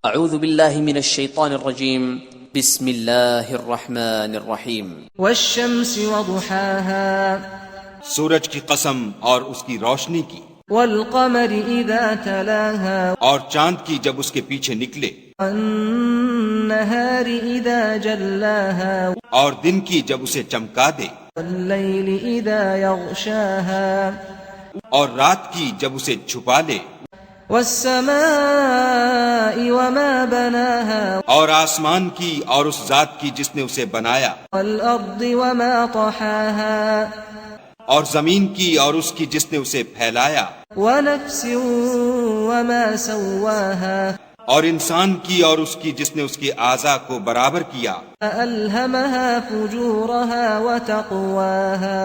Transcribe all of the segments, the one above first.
اعوذ باللہ من الشیطان الرجیم بسم اللہ الرحمن الرحیم والشمس وضحاها سورج کی قسم اور اس کی روشنی کی، والقمر اذا تلاها اور چاند کی جب اس کے پیچھے نکلے، والنهار اذا جلاها اور دن کی جب اسے چمکا دے، واللیل اذا یغشاها اور رات کی جب اسے چھپا لے، والسماء وما بناها اور آسمان کی اور اس ذات کی جس نے اسے بنایا، والارض وما طحاها اور زمین کی اور اس کی جس نے اسے پھیلایا، ونفس وما سواها اور انسان کی اور اس کی جس نے اس کے اعضاء کو برابر کیا، فألهمها فجورها وتقواها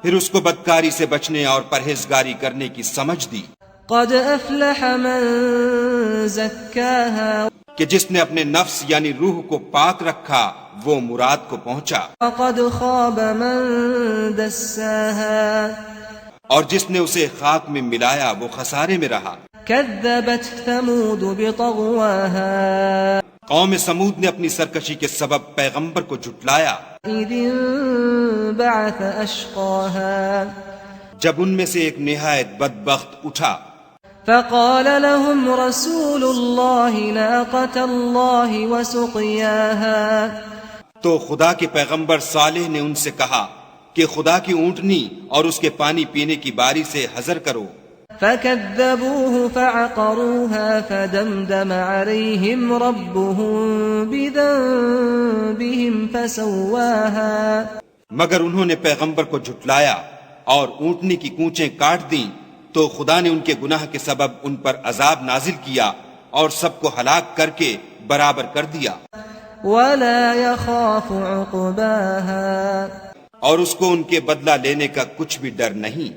پھر اس کو بدکاری سے بچنے اور پرہیزگاری کرنے کی سمجھ دی، قد افلح من زکاها کہ جس نے اپنے نفس یعنی روح کو پاک رکھا وہ مراد کو پہنچا، وقد خاب من دساها اور جس نے اسے خاک میں ملایا وہ خسارے میں رہا۔ كذبت ثمود بطغواها قوم سمود نے اپنی سرکشی کے سبب پیغمبر کو جھٹلایا إذ انبعث أشقاها جب ان میں سے ایک نہایت بدبخت اٹھا، فقال لهم رسول الله ناقة الله وسقياها تو خدا کے پیغمبر صالح نے ان سے کہا کہ خدا کی اونٹنی اور اس کے پانی پینے کی باری سے حذر کرو، فكذبوه فعقروها فدمدم عليهم ربهم بذنبهم فسواها مگر انہوں نے پیغمبر کو جھٹلایا اور اونٹنی کی کونچیں کاٹ دیں تو خدا نے ان کے گناہ کے سبب ان پر عذاب نازل کیا اور سب کو ہلاک کر کے برابر کر دیا، ولا يخاف عقباها اور اس کو ان کے بدلہ لینے کا کچھ بھی ڈر نہیں۔